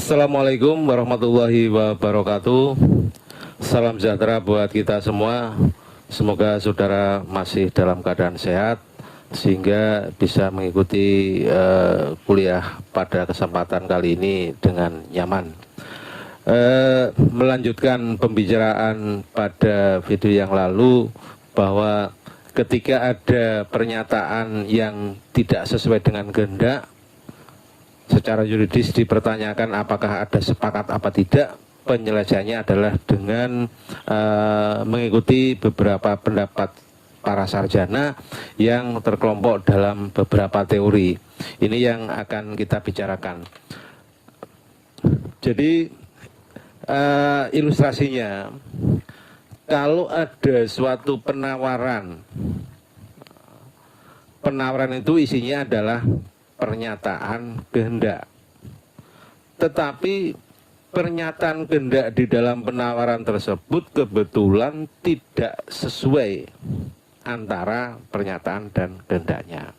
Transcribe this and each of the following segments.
Assalamualaikum warahmatullahi wabarakatuh. Salam sejahtera buat kita semua. Semoga saudara masih dalam keadaan sehat sehingga bisa mengikuti kuliah pada kesempatan kali ini dengan nyaman. Melanjutkan pembicaraan pada video yang lalu bahwa ketika ada pernyataan yang tidak sesuai dengan kehendak, secara yuridis dipertanyakan apakah ada sepakat apa tidak. Penyelesaiannya adalah dengan mengikuti beberapa pendapat para sarjana yang terkelompok dalam beberapa teori. Ini yang akan kita bicarakan. Jadi ilustrasinya, kalau ada suatu penawaran itu isinya adalah pernyataan kehendak, tetapi pernyataan kehendak di dalam penawaran tersebut kebetulan tidak sesuai antara pernyataan dan kehendaknya.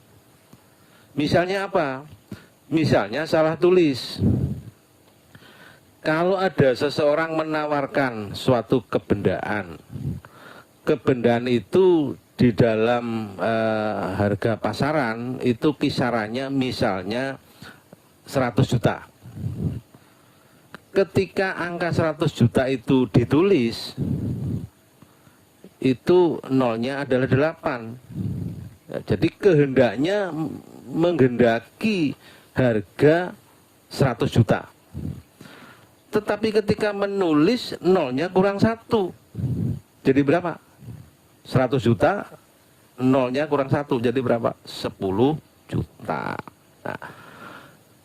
Misalnya apa? Misalnya salah tulis. Kalau ada seseorang menawarkan suatu kebendaan, kebendaan itu di dalam harga pasaran itu kisarannya misalnya 100 juta. Ketika angka 100 juta itu ditulis, itu nolnya adalah 8. Ya, jadi kehendaknya menghendaki harga 100 juta. Tetapi ketika menulis nolnya kurang 1. Jadi berapa? 100 juta, nolnya kurang 1, jadi berapa? 10 juta. Nah,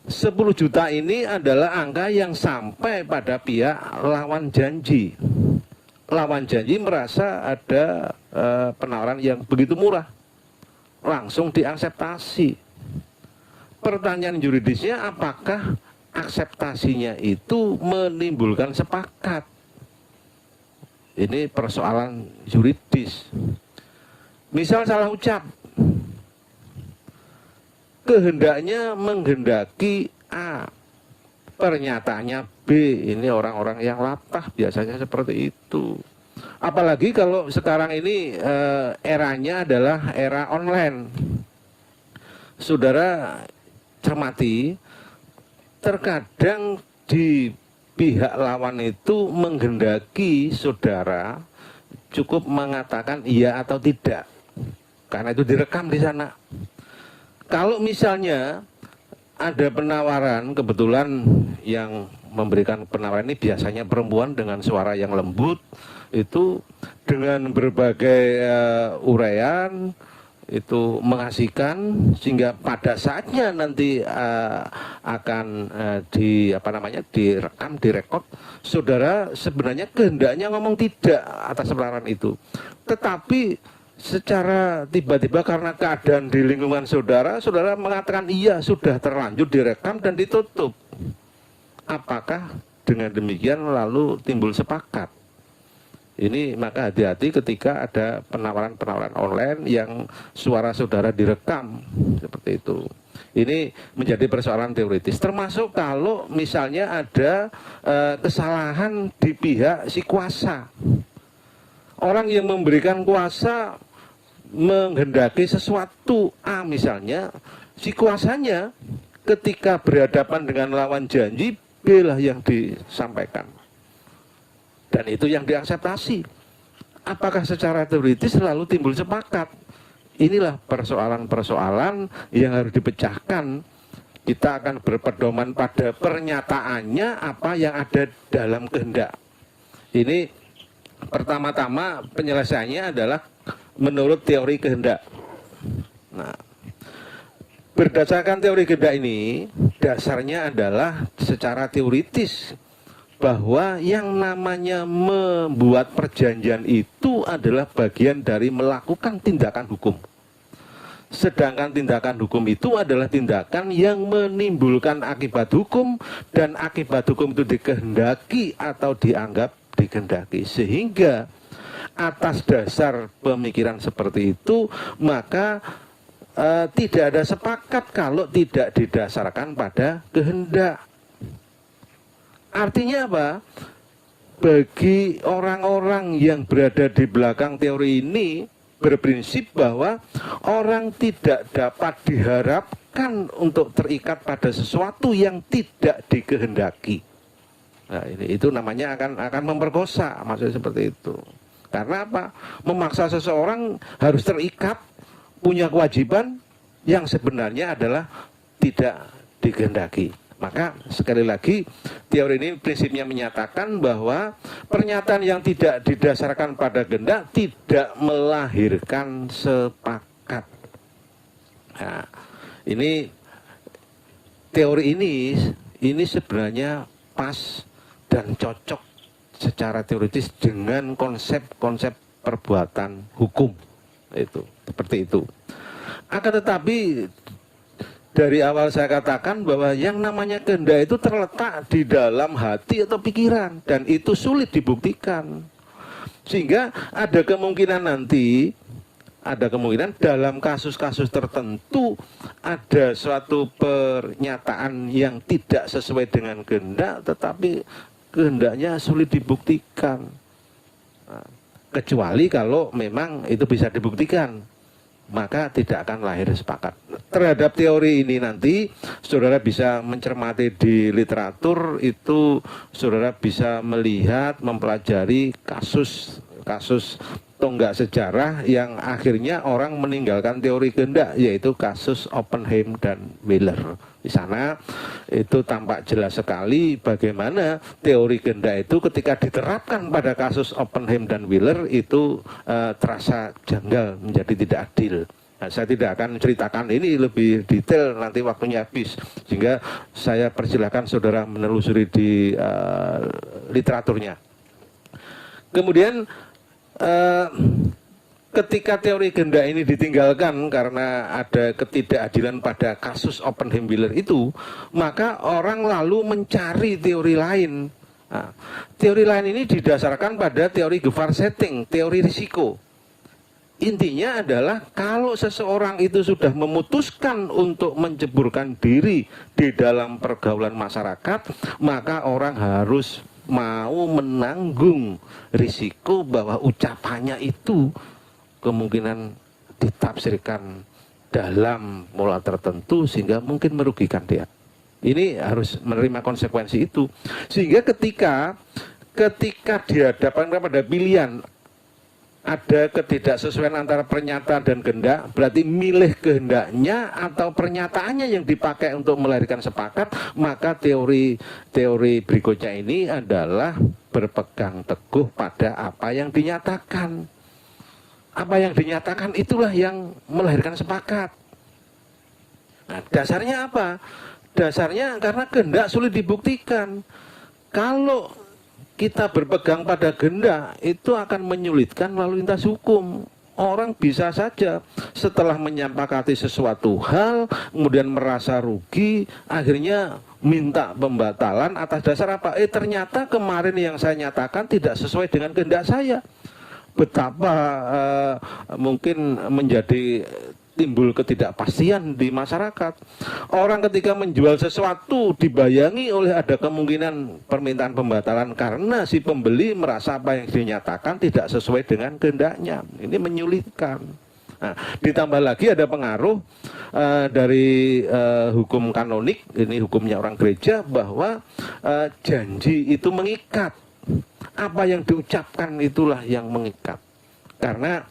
10 juta ini adalah angka yang sampai pada pihak lawan janji. Lawan janji merasa ada penawaran yang begitu murah, langsung diakseptasi. Pertanyaan yuridisnya, apakah akseptasinya itu menimbulkan sepakat? Ini persoalan yuridis. Misal salah ucap, kehendaknya menghendaki A, pernyataannya B. Ini orang-orang yang latah biasanya seperti itu. Apalagi kalau sekarang ini eranya adalah era online. Saudara cermati, terkadang di pihak lawan itu menghendaki saudara cukup mengatakan iya atau tidak, karena itu direkam di sana. Kalau misalnya ada penawaran, kebetulan yang memberikan penawaran ini biasanya perempuan dengan suara yang lembut, itu dengan berbagai uraian itu mengasihkan, sehingga pada saatnya nanti akan direkam, direkod, saudara sebenarnya kehendaknya ngomong tidak atas penawaran itu, tetapi secara tiba-tiba karena keadaan di lingkungan saudara mengatakan iya, sudah terlanjur direkam dan ditutup. Apakah dengan demikian lalu timbul sepakat? Ini maka hati-hati ketika ada penawaran-penawaran online yang suara saudara direkam seperti itu. Ini menjadi persoalan teoritis. Termasuk kalau misalnya ada kesalahan di pihak si kuasa. Orang yang memberikan kuasa menghendaki sesuatu A misalnya, si kuasanya ketika berhadapan dengan lawan janji B lah yang disampaikan. Dan itu yang diakseptasi. Apakah secara teoritis selalu timbul sepakat? Inilah persoalan-persoalan yang harus dipecahkan. Kita akan berpedoman pada pernyataannya apa yang ada dalam kehendak. Ini pertama-tama penyelesaiannya adalah menurut teori kehendak. Nah, berdasarkan teori kehendak ini, dasarnya adalah secara teoritis bahwa yang namanya membuat perjanjian itu adalah bagian dari melakukan tindakan hukum. Sedangkan tindakan hukum itu adalah tindakan yang menimbulkan akibat hukum, dan akibat hukum itu dikehendaki atau dianggap dikehendaki. Sehingga atas dasar pemikiran seperti itu, maka tidak ada sepakat kalau tidak didasarkan pada kehendak. Artinya apa? Bagi orang-orang yang berada di belakang teori ini berprinsip bahwa orang tidak dapat diharapkan untuk terikat pada sesuatu yang tidak dikehendaki. Nah, itu namanya akan memperkosa, maksudnya seperti itu. Karena apa? Memaksa seseorang harus terikat, punya kewajiban yang sebenarnya adalah tidak dikehendaki. Maka sekali lagi teori ini prinsipnya menyatakan bahwa pernyataan yang tidak didasarkan pada kehendak tidak melahirkan sepakat. Nah, ini teori ini sebenarnya pas dan cocok secara teoritis dengan konsep-konsep perbuatan hukum. Itu seperti itu. Akan tetapi dari awal saya katakan bahwa yang namanya kehendak itu terletak di dalam hati atau pikiran, dan itu sulit dibuktikan. Sehingga ada kemungkinan dalam kasus-kasus tertentu ada suatu pernyataan yang tidak sesuai dengan kehendak, tetapi kehendaknya sulit dibuktikan. Nah, kecuali kalau memang itu bisa dibuktikan, maka tidak akan lahir sepakat. Terhadap teori ini nanti saudara bisa mencermati di literatur, itu saudara bisa melihat, mempelajari kasus tonggak sejarah yang akhirnya orang meninggalkan teori kehendak, yaitu kasus Oppenheim dan Wheeler. Di sana itu tampak jelas sekali bagaimana teori kehendak itu ketika diterapkan pada kasus Oppenheim dan Wheeler itu terasa janggal, menjadi tidak adil. Nah, saya tidak akan menceritakan ini lebih detail, nanti waktunya habis, sehingga saya persilahkan saudara menelusuri di literaturnya. Kemudian ketika teori kehendak ini ditinggalkan karena ada ketidakadilan pada kasus Oppenheim Wheeler itu, maka orang lalu mencari teori lain. Nah, teori lain ini didasarkan pada teori Gevaert-Setting, teori risiko. Intinya adalah kalau seseorang itu sudah memutuskan untuk menceburkan diri di dalam pergaulan masyarakat, maka orang harus mau menanggung risiko bahwa ucapannya itu kemungkinan ditafsirkan dalam pola tertentu sehingga mungkin merugikan dia. Ini harus menerima konsekuensi itu. Sehingga ketika dihadapkan kepada pilihan, ada ketidaksesuaian antara pernyataan dan kehendak, berarti milih kehendaknya atau pernyataannya yang dipakai untuk melahirkan sepakat, maka teori berikutnya ini adalah berpegang teguh pada apa yang dinyatakan. Apa yang dinyatakan itulah yang melahirkan sepakat. Nah, dasarnya apa? Dasarnya karena kehendak sulit dibuktikan. Kalau kita berpegang pada kehendak, itu akan menyulitkan lalu lintas hukum. Orang bisa saja setelah menyepakati sesuatu hal, kemudian merasa rugi, akhirnya minta pembatalan atas dasar apa? Ternyata kemarin yang saya nyatakan tidak sesuai dengan kehendak saya. Betapa mungkin menjadi timbul ketidakpastian di masyarakat. Orang ketika menjual sesuatu dibayangi oleh ada kemungkinan permintaan pembatalan karena si pembeli merasa apa yang dinyatakan tidak sesuai dengan kehendaknya. Ini menyulitkan. Nah, ditambah lagi ada pengaruh dari hukum kanonik, ini hukumnya orang gereja, bahwa janji itu mengikat. Apa yang diucapkan itulah yang mengikat. Karena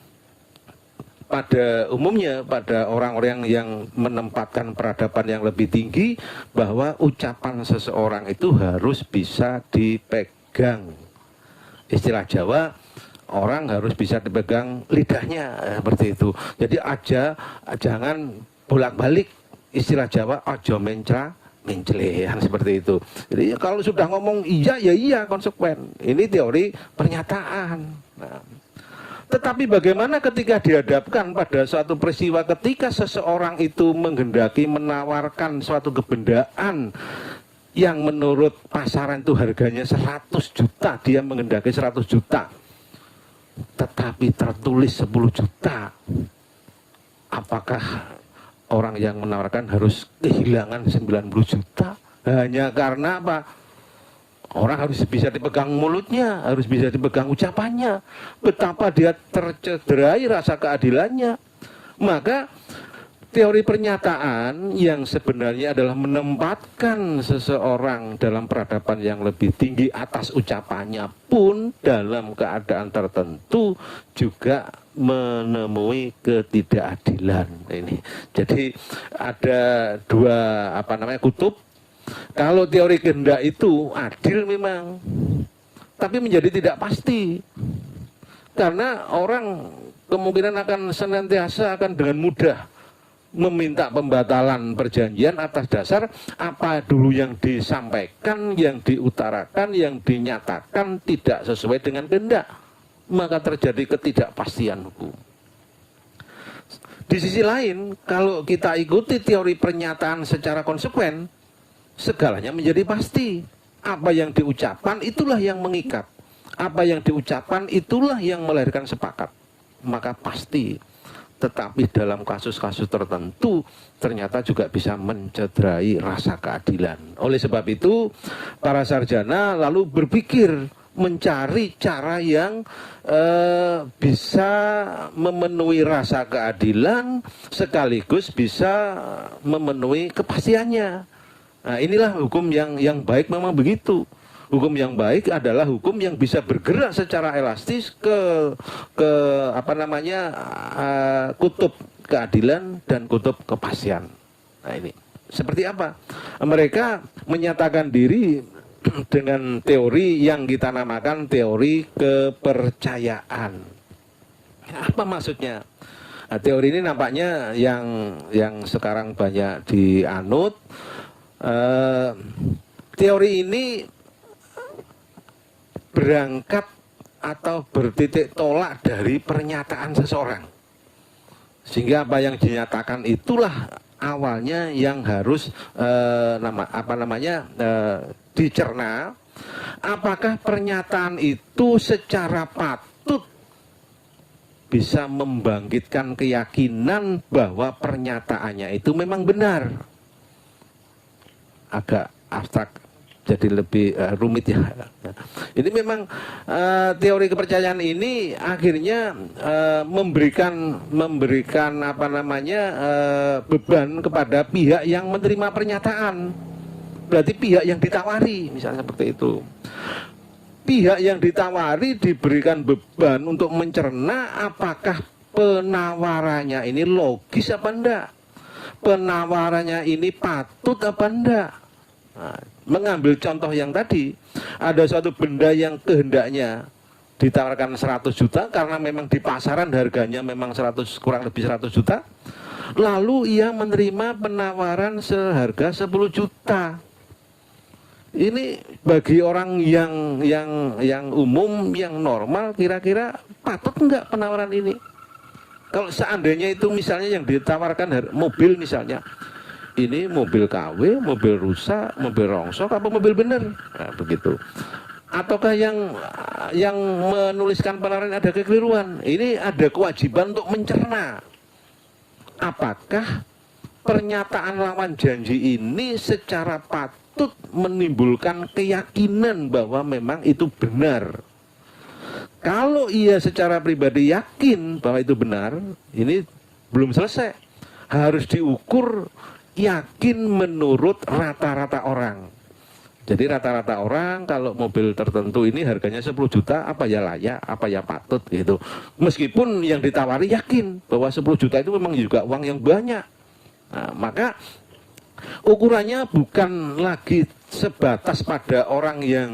pada umumnya pada orang-orang yang menempatkan peradaban yang lebih tinggi, bahwa ucapan seseorang itu harus bisa dipegang. Istilah Jawa, orang harus bisa dipegang lidahnya, seperti itu. Jadi jangan bolak-balik, istilah Jawa ojo mencra mencelehan, seperti itu. Jadi kalau sudah ngomong iya ya iya, konsekuen. Ini teori pernyataan. Nah, tetapi bagaimana ketika dihadapkan pada suatu peristiwa ketika seseorang itu menghendaki menawarkan suatu kebendaan yang menurut pasaran itu harganya 100 juta, dia menghendaki 100 juta, tetapi tertulis 10 juta. Apakah orang yang menawarkan harus kehilangan 90 juta hanya karena apa? Orang harus bisa dipegang mulutnya, harus bisa dipegang ucapannya. Betapa dia tercederai rasa keadilannya. Maka teori pernyataan yang sebenarnya adalah menempatkan seseorang dalam peradaban yang lebih tinggi atas ucapannya pun dalam keadaan tertentu juga menemui ketidakadilan ini. Jadi ada dua kutub. Kalau teori kehendak itu adil memang, tapi menjadi tidak pasti. Karena orang kemungkinan akan senantiasa akan dengan mudah meminta pembatalan perjanjian atas dasar apa dulu yang disampaikan, yang diutarakan, yang dinyatakan tidak sesuai dengan kehendak. Maka terjadi ketidakpastian hukum. Di sisi lain, kalau kita ikuti teori pernyataan secara konsekuen, segalanya menjadi pasti. Apa yang diucapkan itulah yang mengikat. Apa yang diucapkan itulah yang melahirkan sepakat. Maka pasti. Tetapi dalam kasus-kasus tertentu ternyata juga bisa mencederai rasa keadilan. Oleh sebab itu para sarjana lalu berpikir mencari cara yang bisa memenuhi rasa keadilan sekaligus bisa memenuhi kepastiannya. Nah, inilah hukum yang baik memang begitu. Hukum yang baik adalah hukum yang bisa bergerak secara elastis ke kutub keadilan dan kutub kepastian. Nah, ini seperti apa? Mereka menyatakan diri dengan teori yang kita namakan teori kepercayaan. Apa maksudnya? Nah, teori ini nampaknya yang sekarang banyak dianut. Teori ini berangkat atau bertitik tolak dari pernyataan seseorang, sehingga apa yang dinyatakan itulah awalnya yang harus dicerna. Apakah pernyataan itu secara patut bisa membangkitkan keyakinan bahwa pernyataannya itu memang benar. Agak abstrak, jadi lebih rumit ya. Ini memang teori kepercayaan ini akhirnya memberikan beban kepada pihak yang menerima pernyataan. Berarti pihak yang ditawari, misalnya seperti itu. Pihak yang ditawari diberikan beban untuk mencerna apakah penawarannya ini logis apa enggak, penawarannya ini patut apa enggak. Nah, mengambil contoh yang tadi, ada suatu benda yang kehendaknya ditawarkan 100 juta karena memang di pasaran harganya memang kurang lebih 100 juta. Lalu ia menerima penawaran seharga 10 juta. Ini bagi orang yang umum, yang normal, kira-kira patut enggak penawaran ini? Kalau seandainya itu misalnya yang ditawarkan mobil misalnya, ini mobil KW, mobil rusak, mobil rongsok, apa mobil bener? Nah, begitu. Ataukah yang menuliskan penawaran ada kekeliruan? Ini ada kewajiban untuk mencerna apakah pernyataan lawan janji ini secara patut menimbulkan keyakinan bahwa memang itu benar. Kalau ia secara pribadi yakin bahwa itu benar, ini belum selesai. Harus diukur yakin menurut rata-rata orang. Jadi rata-rata orang kalau mobil tertentu ini harganya 10 juta, apa ya layak, apa ya patut gitu. Meskipun yang ditawari yakin bahwa 10 juta itu memang juga uang yang banyak. Nah, maka ukurannya bukan lagi sebatas pada orang yang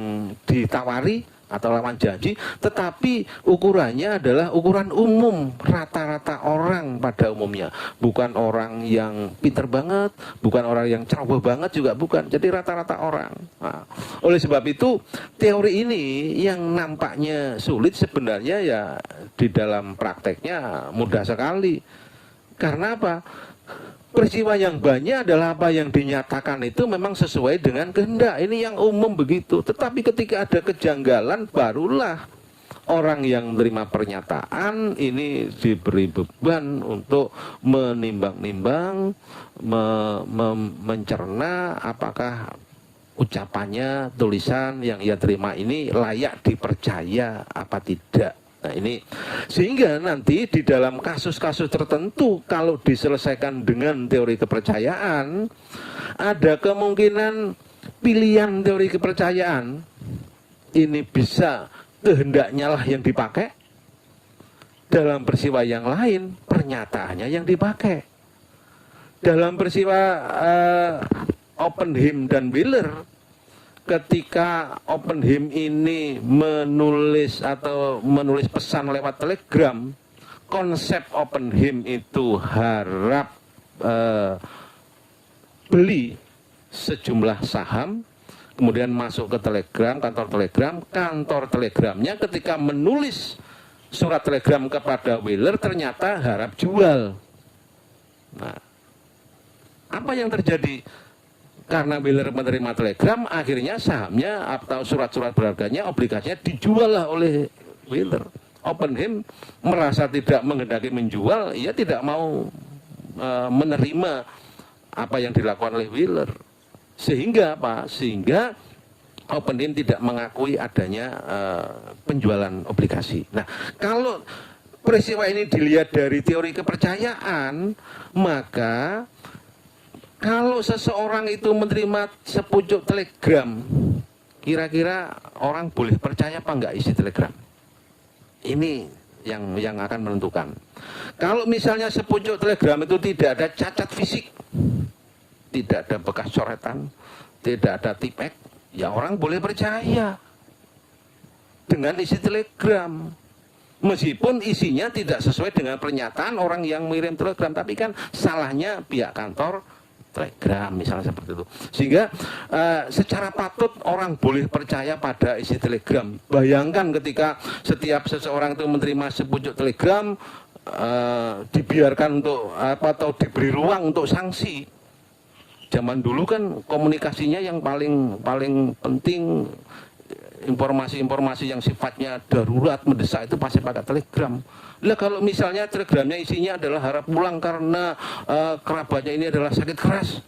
ditawari atau lawan janji, tetapi ukurannya adalah ukuran umum rata-rata orang pada umumnya, bukan orang yang pinter banget, bukan orang yang ceroboh banget juga bukan, jadi rata-rata orang. Nah, oleh sebab itu teori ini yang nampaknya sulit sebenarnya ya di dalam prakteknya mudah sekali. Karena apa? Peristiwa yang banyak adalah apa yang dinyatakan itu memang sesuai dengan kehendak. Ini yang umum begitu. Tetapi ketika ada kejanggalan, barulah orang yang menerima pernyataan ini diberi beban untuk menimbang-nimbang, mencerna apakah ucapannya, tulisan yang ia terima ini layak dipercaya apa tidak. Nah ini, sehingga nanti di dalam kasus-kasus tertentu kalau diselesaikan dengan teori kepercayaan, ada kemungkinan pilihan teori kepercayaan ini bisa kehendaknya lah yang dipakai, dalam peristiwa yang lain pernyataannya yang dipakai. Dalam peristiwa Oppenheim dan Wheeler, ketika Oppenheim ini menulis pesan lewat telegram, konsep Oppenheim itu harap beli sejumlah saham, kemudian masuk ke telegram, kantor telegramnya ketika menulis surat telegram kepada Wheeler ternyata harap jual. Nah, apa yang terjadi? Karena Wheeler menerima telegram, akhirnya sahamnya atau surat-surat berharganya, obligasinya dijual lah oleh Wheeler. Oppenheim merasa tidak menghendaki menjual, ia tidak mau menerima apa yang dilakukan oleh Wheeler. Sehingga apa? Sehingga Oppenheim tidak mengakui adanya penjualan obligasi. Nah, kalau peristiwa ini dilihat dari teori kepercayaan, maka kalau seseorang itu menerima sepucuk telegram, kira-kira orang boleh percaya apa enggak isi telegram? Ini yang akan menentukan. Kalau misalnya sepucuk telegram itu tidak ada cacat fisik, tidak ada bekas coretan, tidak ada tipek, ya orang boleh percaya dengan isi telegram. Meskipun isinya tidak sesuai dengan pernyataan orang yang mengirim telegram, tapi kan salahnya pihak kantor telegram misalnya seperti itu. Sehingga secara patut orang boleh percaya pada isi telegram. Bayangkan ketika setiap seseorang itu menerima sepucuk telegram, dibiarkan untuk atau diberi ruang untuk sanksi. Zaman dulu kan komunikasinya yang paling penting, informasi-informasi yang sifatnya darurat, mendesak itu pasti pakai telegram. Lah kalau misalnya telegramnya isinya adalah harap pulang karena kerabatnya ini adalah sakit keras,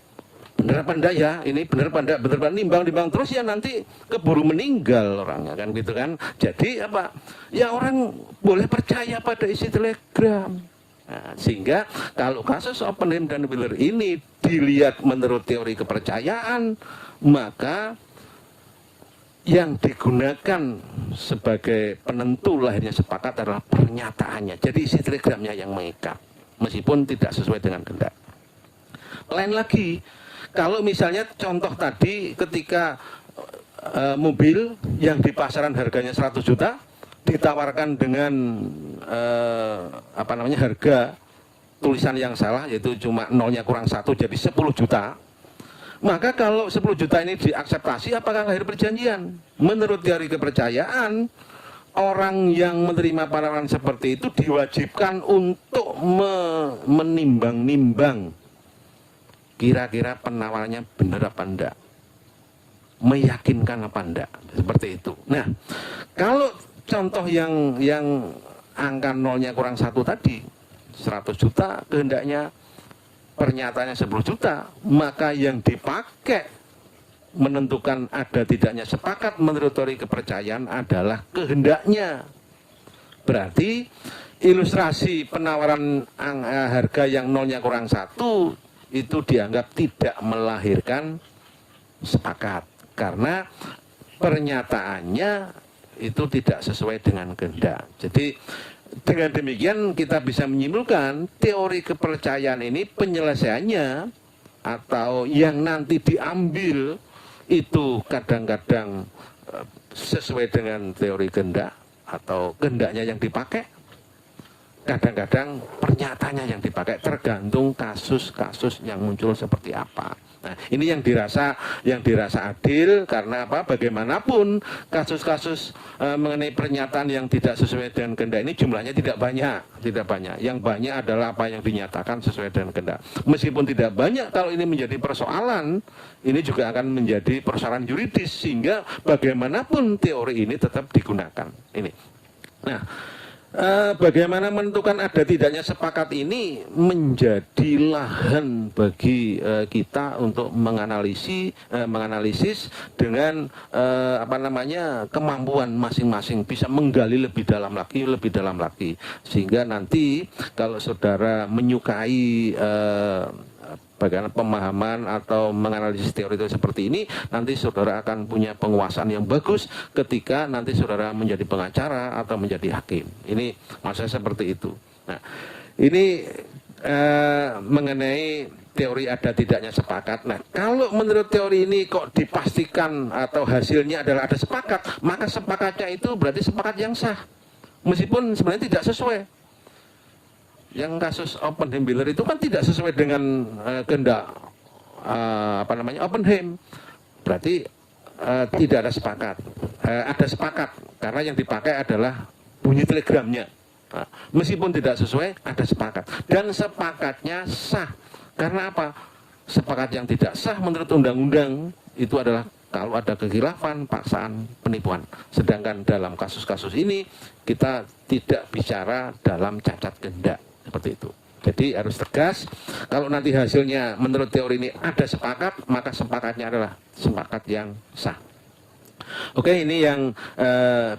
bener apa enggak ya? Ini bener apa enggak? Bener apa nimbang terus ya nanti keburu meninggal orangnya kan gitu kan. Jadi apa? Ya orang boleh percaya pada isi telegram. Nah, sehingga kalau kasus Oppenheim dan Wheeler ini dilihat menurut teori kepercayaan, maka yang digunakan sebagai penentu lahirnya sepakat adalah pernyataannya. Jadi isi telegramnya yang mengikat, meskipun tidak sesuai dengan kehendak. Lain lagi, kalau misalnya contoh tadi ketika mobil yang di pasaran harganya 100 juta ditawarkan dengan harga tulisan yang salah, yaitu cuma nolnya kurang 1 jadi 10 juta. Maka kalau 10 juta ini diakseptasi, apakah lahir perjanjian? Menurut teori kepercayaan, orang yang menerima penawaran seperti itu diwajibkan untuk menimbang-nimbang kira-kira penawarannya benar apa enggak, meyakinkan apa enggak, seperti itu. Nah, kalau contoh yang angka nolnya kurang 1 tadi, 100 juta kehendaknya, pernyataannya 10 juta, maka yang dipakai menentukan ada tidaknya sepakat menurut teori kepercayaan adalah kehendaknya. Berarti ilustrasi penawaran harga yang nolnya kurang 1 itu dianggap tidak melahirkan sepakat, karena pernyataannya itu tidak sesuai dengan kehendak. Jadi dengan demikian kita bisa menyimpulkan teori kepercayaan ini penyelesaiannya atau yang nanti diambil itu kadang-kadang sesuai dengan teori kehendak atau kehendaknya yang dipakai, kadang-kadang pernyataannya yang dipakai, tergantung kasus-kasus yang muncul seperti apa. Nah, ini yang dirasa adil, karena apa? Bagaimanapun kasus-kasus mengenai pernyataan yang tidak sesuai dengan kehendak ini jumlahnya tidak banyak. Yang banyak adalah apa yang dinyatakan sesuai dengan kehendak. Meskipun tidak banyak, kalau ini menjadi persoalan, ini juga akan menjadi persoalan yuridis, sehingga bagaimanapun teori ini tetap digunakan. Ini. Nah, Bagaimana menentukan ada tidaknya sepakat ini menjadi lahan bagi kita untuk menganalisis dengan kemampuan masing-masing, bisa menggali lebih dalam lagi, sehingga nanti kalau saudara menyukai bagaimana pemahaman atau menganalisis teori itu seperti ini, nanti saudara akan punya penguasaan yang bagus ketika nanti saudara menjadi pengacara atau menjadi hakim. Ini maksudnya seperti itu. Nah, ini mengenai teori ada tidaknya sepakat. Nah, kalau menurut teori ini kok dipastikan atau hasilnya adalah ada sepakat, maka sepakatnya itu berarti sepakat yang sah, meskipun sebenarnya tidak sesuai. Yang kasus Oppenheimer itu kan tidak sesuai dengan kehendak Oppenheimer, berarti tidak ada sepakat. Ada sepakat karena yang dipakai adalah bunyi telegramnya. Nah, meskipun tidak sesuai, ada sepakat, dan sepakatnya sah. Karena apa? Sepakat yang tidak sah menurut undang-undang itu adalah kalau ada kekhilafan, paksaan, penipuan. Sedangkan dalam kasus-kasus ini kita tidak bicara dalam cacat kehendak. Seperti itu. Jadi harus tegas, kalau nanti hasilnya menurut teori ini ada sepakat, maka sepakatnya adalah sepakat yang sah. Oke, ini yang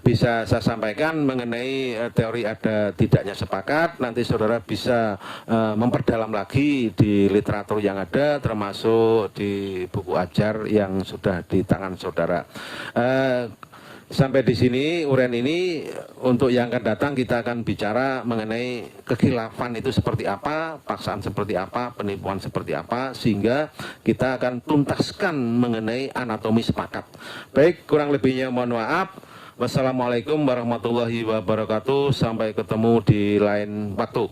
bisa saya sampaikan mengenai teori ada tidaknya sepakat. Nanti saudara bisa memperdalam lagi di literatur yang ada, termasuk di buku ajar yang sudah di tangan saudara. Sampai di sini uraian ini. Untuk yang akan datang kita akan bicara mengenai kekhilafan itu seperti apa, paksaan seperti apa, penipuan seperti apa, sehingga kita akan tuntaskan mengenai anatomi sepakat. Baik, kurang lebihnya mohon maaf. Wassalamualaikum warahmatullahi wabarakatuh. Sampai ketemu di lain waktu.